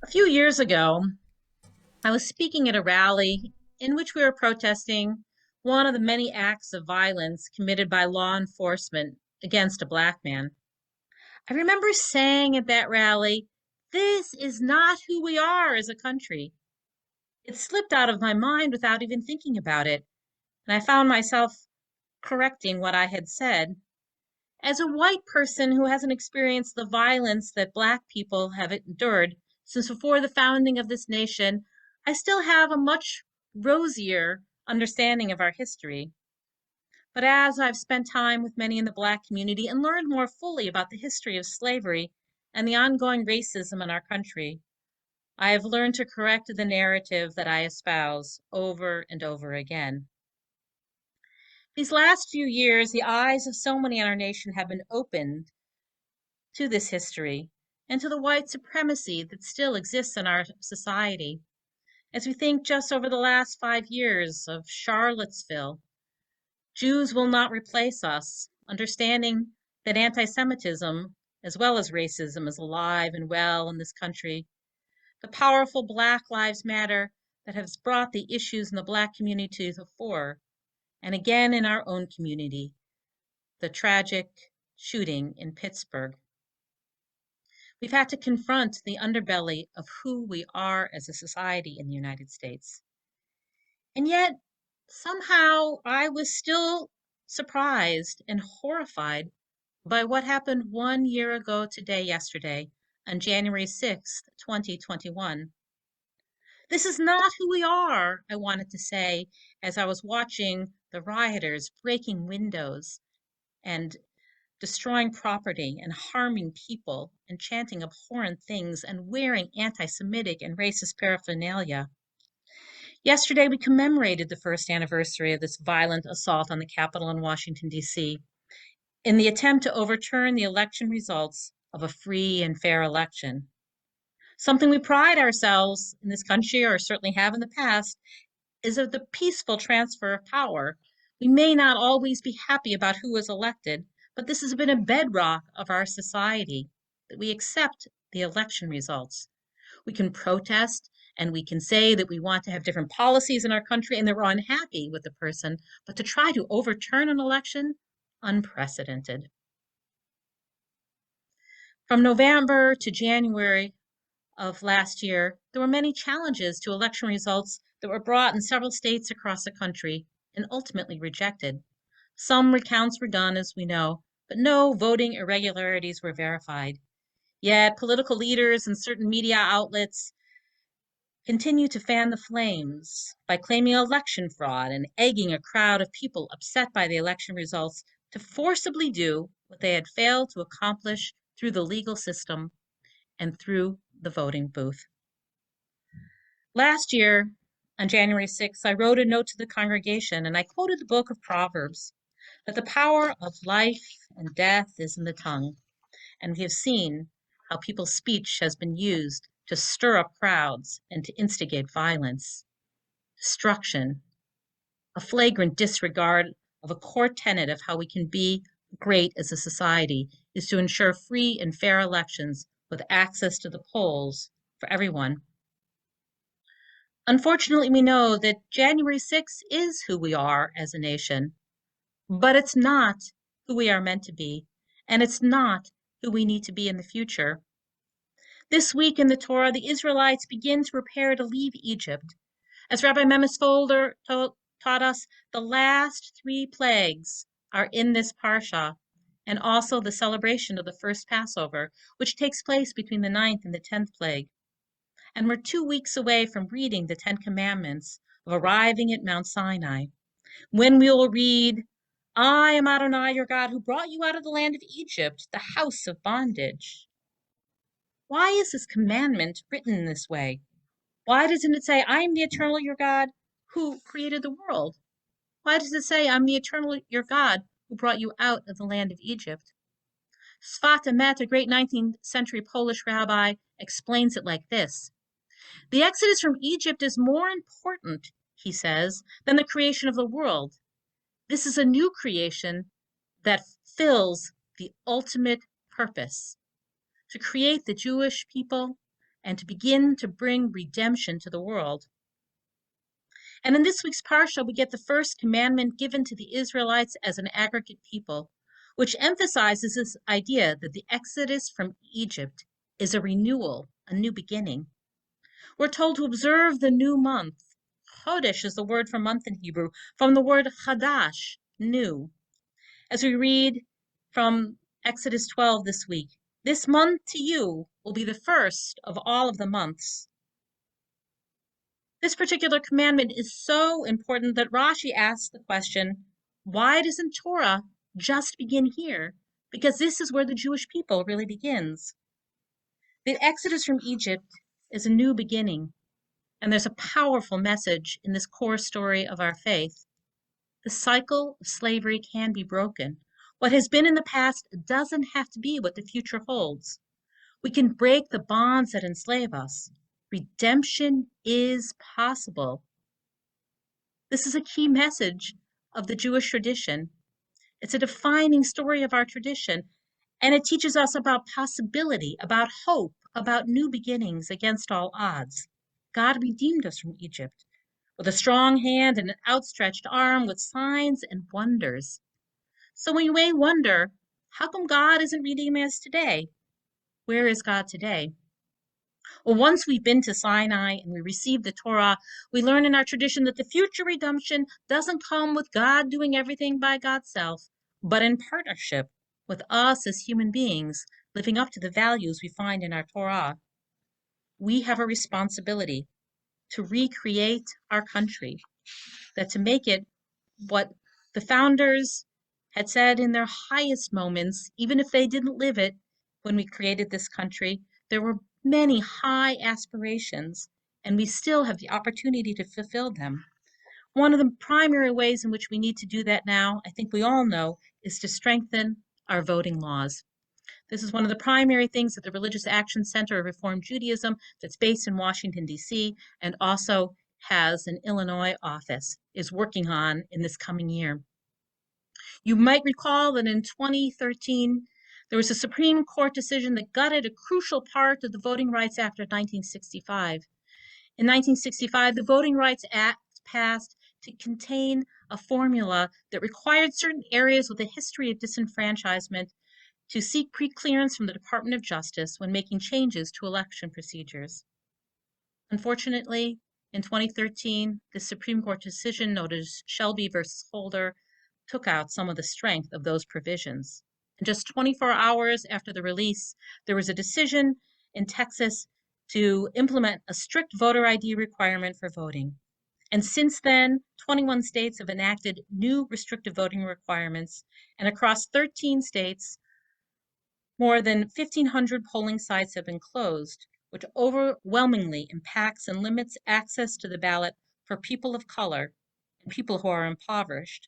A few years ago, I was speaking at a rally in which we were protesting one of the many acts of violence committed by law enforcement against a Black man. I remember saying at that rally, "This is not who we are as a country." It slipped out of my mind without even thinking about it, and I found myself correcting what I had said. As a white person who hasn't experienced the violence that Black people have endured since before the founding of this nation, I still have a much rosier understanding of our history. But as I've spent time with many in the Black community and learned more fully about the history of slavery and the ongoing racism in our country, I have learned to correct the narrative that I espouse over and over again. These last few years, the eyes of so many in our nation have been opened to this history and to the white supremacy that still exists in our society. As we think just over the last 5 years of Charlottesville, Jews will not replace us, understanding that anti Semitism, as well as racism, is alive and well in this country. The powerful Black Lives Matter that has brought the issues in the Black community to the fore, and again in our own community, the tragic shooting in Pittsburgh. We've had to confront the underbelly of who we are as a society in the United States. And yet, somehow, I was still surprised and horrified by what happened 1 year ago today, yesterday, on January 6th, 2021. This is not who we are, I wanted to say as I was watching the rioters breaking windows and destroying property and harming people and chanting abhorrent things and wearing anti Semitic and racist paraphernalia. Yesterday, we commemorated the first anniversary of this violent assault on the Capitol in Washington, D.C., in the attempt to overturn the election results of a free and fair election. Something we pride ourselves in this country, or certainly have in the past, is of the peaceful transfer of power. We may not always be happy about who was elected, but this has been a bedrock of our society, that we accept the election results. We can protest and we can say that we want to have different policies in our country and that we're unhappy with the person, but to try to overturn an election, unprecedented. From November to January of last year, there were many challenges to election results that were brought in several states across the country and ultimately rejected. Some recounts were done, as we know, but no voting irregularities were verified. Yet political leaders and certain media outlets continue to fan the flames by claiming election fraud and egging a crowd of people upset by the election results to forcibly do what they had failed to accomplish through the legal system and through the voting booth. Last year, on January 6th, I wrote a note to the congregation and I quoted the book of Proverbs, that the power of life and death is in the tongue. And we have seen how people's speech has been used to stir up crowds and to instigate violence, destruction, a flagrant disregard of a core tenet of how we can be great as a society is to ensure free and fair elections with access to the polls for everyone. Unfortunately, we know that January 6th is who we are as a nation, but it's not who we are meant to be, and it's not who we need to be in the future. This week in the Torah, the Israelites begin to prepare to leave Egypt. As Rabbi Memes Folder taught us, the last three plagues are in this parsha, and also the celebration of the first Passover, which takes place between the ninth and the 10th plague. And we're 2 weeks away from reading the Ten Commandments, of arriving at Mount Sinai, when we will read, "I am Adonai your God who brought you out of the land of Egypt, the house of bondage." Why is this commandment written in this way? Why doesn't it say, "I am the eternal your God who created the world"? Why does it say, "I'm the eternal your God who brought you out of the land of Egypt"? Sfat Emet, a great 19th century Polish rabbi, explains it like this. The exodus from Egypt is more important, he says, than the creation of the world. This is a new creation that fills the ultimate purpose, to create the Jewish people and to begin to bring redemption to the world. And in this week's Parsha, we get the first commandment given to the Israelites as an aggregate people, which emphasizes this idea that the exodus from Egypt is a renewal, a new beginning. We're told to observe the new month. Chodesh is the word for month in Hebrew, from the word chadash, new. As we read from Exodus 12 this week, this month to you will be the first of all of the months. This particular commandment is so important that Rashi asks the question, why doesn't Torah just begin here? Because this is where the Jewish people really begins. The exodus from Egypt is a new beginning, and there's a powerful message in this core story of our faith. The cycle of slavery can be broken. What has been in the past doesn't have to be what the future holds. We can break the bonds that enslave us. Redemption is possible. This is a key message of the Jewish tradition. It's a defining story of our tradition, and it teaches us about possibility, about hope, about new beginnings against all odds. God redeemed us from Egypt with a strong hand and an outstretched arm, with signs and wonders. So we may wonder, how come God isn't redeeming us today? Where is God today? Well, once we've been to Sinai and we receive the Torah, we learn in our tradition that the future redemption doesn't come with God doing everything by God's self, but in partnership with us as human beings, living up to the values we find in our Torah. We have a responsibility to recreate our country, that to make it what the founders had said in their highest moments, even if they didn't live it when we created this country, there were many high aspirations, and we still have the opportunity to fulfill them. One of the primary ways in which we need to do that now, I think we all know, is to strengthen our voting laws. This is one of the primary things that the Religious Action Center of Reform Judaism, that's based in Washington, D.C., and also has an Illinois office, is working on in this coming year. You might recall that in 2013, there was a Supreme Court decision that gutted a crucial part of the Voting Rights Act of 1965. In 1965, the Voting Rights Act passed to contain a formula that required certain areas with a history of disenfranchisement to seek preclearance from the Department of Justice when making changes to election procedures. Unfortunately, in 2013, the Supreme Court decision, known as Shelby versus Holder, took out some of the strength of those provisions. And just 24 hours after the release, there was a decision in Texas to implement a strict voter ID requirement for voting. And since then, 21 states have enacted new restrictive voting requirements, and across 13 states, more than 1,500 polling sites have been closed, which overwhelmingly impacts and limits access to the ballot for people of color and people who are impoverished.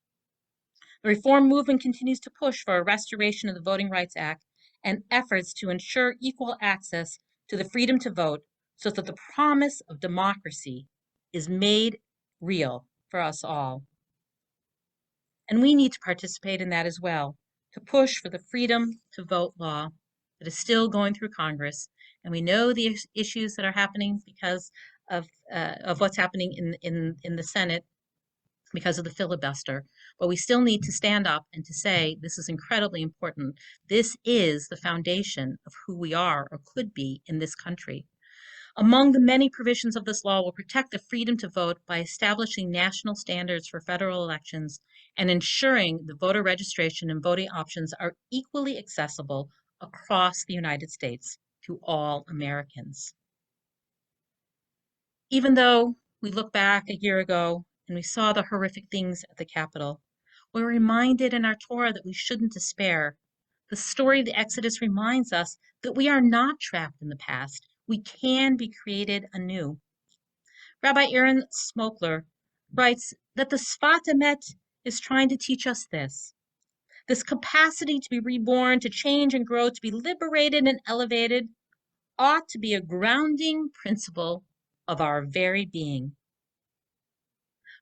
The reform movement continues to push for a restoration of the Voting Rights Act and efforts to ensure equal access to the freedom to vote so that the promise of democracy is made real for us all. And we need to participate in that as well, to push for the freedom to vote law that is still going through Congress. And we know the issues that are happening because of what's happening in the Senate because of the filibuster. But we still need to stand up and to say, this is incredibly important. This is the foundation of who we are or could be in this country. Among the many provisions of this law will protect the freedom to vote by establishing national standards for federal elections and ensuring the voter registration and voting options are equally accessible across the United States to all Americans. Even though we look back a year ago and we saw the horrific things at the Capitol, we're reminded in our Torah that we shouldn't despair. The story of the Exodus reminds us that we are not trapped in the past. We can be created anew. Rabbi Aaron Smokler writes that the Sfat Emet is trying to teach us this capacity to be reborn, to change and grow, to be liberated and elevated, ought to be a grounding principle of our very being.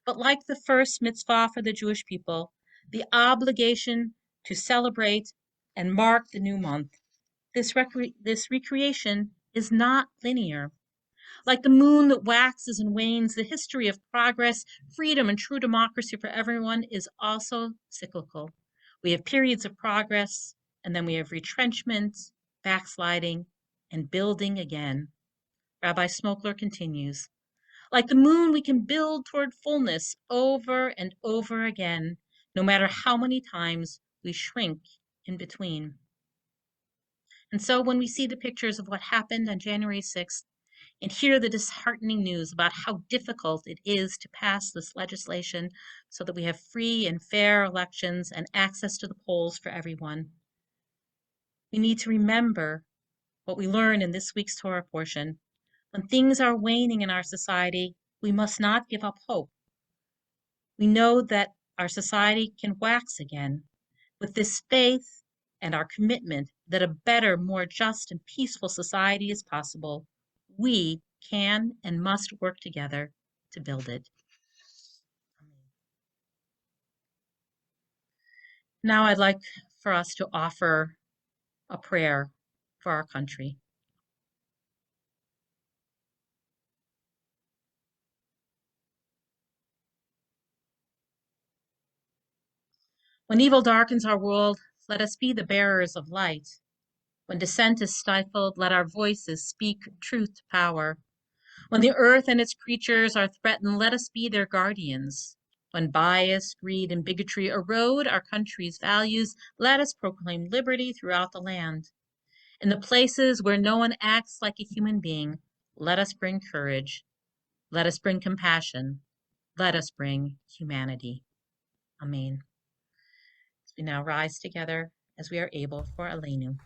But like the first mitzvah for the Jewish people, the obligation to celebrate and mark the new month, this recreation is not linear. Like the moon that waxes and wanes, the history of progress, freedom, and true democracy for everyone is also cyclical. We have periods of progress, and then we have retrenchment, backsliding, and building again. Rabbi Smokler continues, like the moon, we can build toward fullness over and over again, no matter how many times we shrink in between. And so when we see the pictures of what happened on January 6th and hear the disheartening news about how difficult it is to pass this legislation so that we have free and fair elections and access to the polls for everyone, we need to remember what we learn in this week's Torah portion. When things are waning in our society, we must not give up hope. We know that our society can wax again. With this faith and our commitment that a better, more just, and peaceful society is possible, we can and must work together to build it. Now I'd like for us to offer a prayer for our country. When evil darkens our world, let us be the bearers of light. When dissent is stifled, let our voices speak truth to power. When the earth and its creatures are threatened, let us be their guardians. When bias, greed, and bigotry erode our country's values, let us proclaim liberty throughout the land. In the places where no one acts like a human being, let us bring courage. Let us bring compassion. Let us bring humanity. Amen. As we now rise together as we are able for Aleinu.